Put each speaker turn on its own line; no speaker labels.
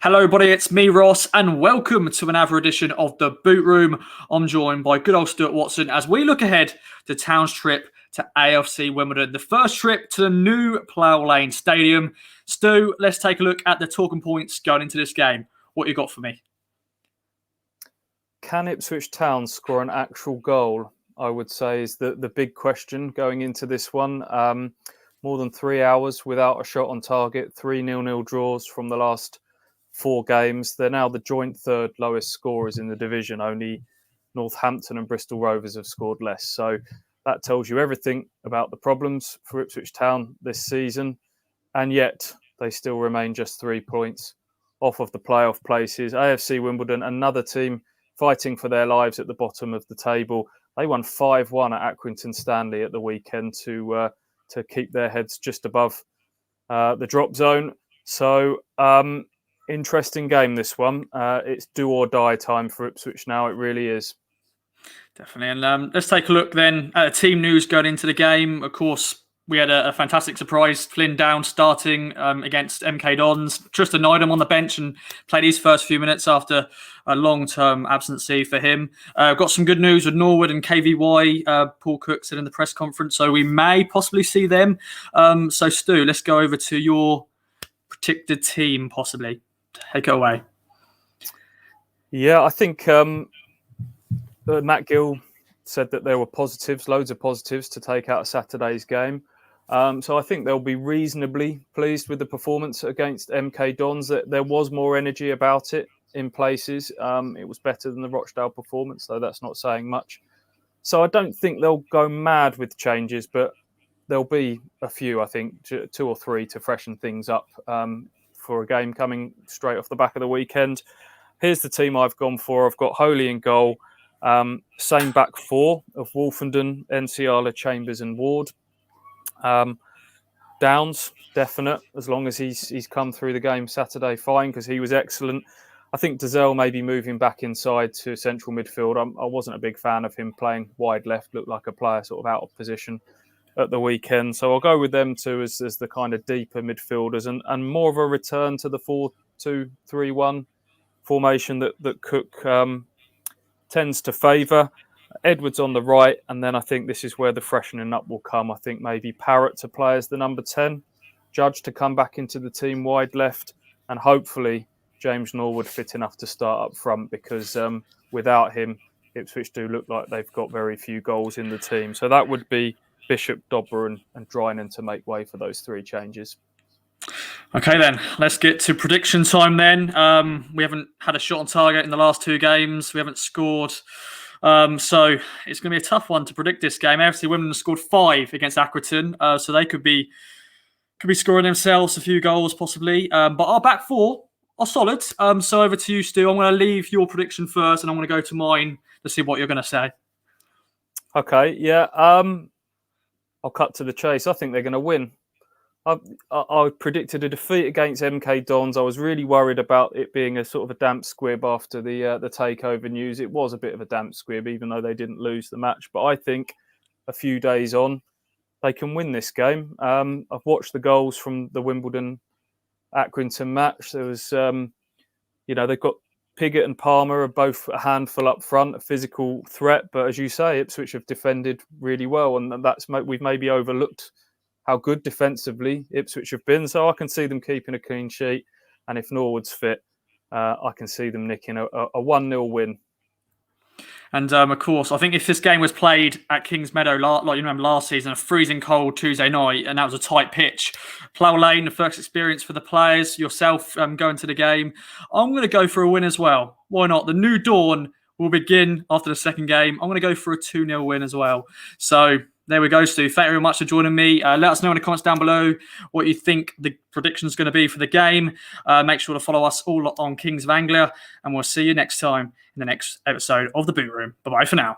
Hello, everybody. It's me, Ross, and welcome to another edition of the Boot Room. I'm joined by good old Stuart Watson as we look ahead to Town's trip to AFC Wimbledon, the first trip to the new Plough Lane Stadium. Stu, let's take a look at the talking points going into this game. What you got for me?
Can Ipswich Town score an actual goal? I would say is the big question going into this one. More than 3 hours without a shot on target, 3 0-0 draws from the last 4 games. They're now the joint third lowest scorers in the division. Only Northampton and Bristol Rovers have scored less. So that tells you everything about the problems for Ipswich Town this season. And yet they still remain just 3 points off of the playoff places. AFC Wimbledon, another team fighting for their lives at the bottom of the table. They won 5-1 at Accrington Stanley at the weekend to keep their heads just above the drop zone. So interesting game, this one. It's do or die time for Ipswich now. It really is.
Definitely. And let's take a look then at team news going into the game. Of course, we had a fantastic surprise. Flynn Down starting against MK Dons. Tristan Nydam on the bench and played his first few minutes after a long-term absency for him. Got some good news with Norwood and KVY. Paul Cook said in the press conference, so we may possibly see them. So Stu, let's go over to your predicted team possibly. Take it away.
Yeah, I think Matt Gill said that there were positives, loads of positives to take out of Saturday's game. So I think they'll be reasonably pleased with the performance against MK Dons. There was more energy about it in places. It was better than the Rochdale performance, though that's not saying much. So I don't think they'll go mad with changes, but there'll be a few, I think, 2 or 3 to freshen things up for a game coming straight off the back of the weekend. Here's the team I've gone for. I've got Holy in goal. Same back 4 of Wolfenden, Enciala, Chambers and Ward. Downs, definite, as long as he's come through the game Saturday, fine, because he was excellent. I think Dazelle may be moving back inside to central midfield. I wasn't a big fan of him playing wide left, looked like a player sort of out of position at the weekend. So I'll go with them two as the kind of deeper midfielders and more of a return to the 4-2-3-1 formation that Cook tends to favour. Edwards on the right, and then I think this is where the freshening up will come. I think maybe Parrott to play as the number 10, Judge to come back into the team wide left, and hopefully James Norwood fit enough to start up front, because without him, Ipswich do look like they've got very few goals in the team. So that would be Bishop, Dobber and Drynan to make way for those 3 changes.
Okay, then let's get to prediction time then. We haven't had a shot on target in the last 2 games. We haven't scored. So it's going to be a tough one to predict this game. AFC Wimbledon scored 5 against Accrington, so they could be scoring themselves a few goals possibly. But our back 4 are solid. So over to you, Stu. I'm going to leave your prediction first, and I'm going to go to mine to see what you're going to say.
Okay, yeah. I'll cut to the chase. I think they're going to win. I predicted a defeat against MK Dons. I was really worried about it being a sort of a damp squib after the takeover news. It was a bit of a damp squib, even though they didn't lose the match. But I think a few days on, they can win this game. I've watched the goals from the Wimbledon Accrington match. There was, they've got Piggott and Palmer are both a handful up front, a physical threat. But as you say, Ipswich have defended really well, and we've maybe overlooked how good defensively Ipswich have been. So I can see them keeping a clean sheet. And if Norwood's fit, I can see them nicking a 1-0 win.
And of course, I think if this game was played at Kings Meadow, like you remember last season, a freezing cold Tuesday night, and that was a tight pitch, Plough Lane, the first experience for the players, yourself going to the game, I'm going to go for a win as well. Why not? The new dawn will begin after the second game. I'm going to go for a 2-0 win as well. So there we go, Stu. Thank you very much for joining me. Let us know in the comments down below what you think the prediction is going to be for the game. Make sure to follow us all on Kings of Anglia, and we'll see you next time in the next episode of The Boot Room. Bye-bye for now.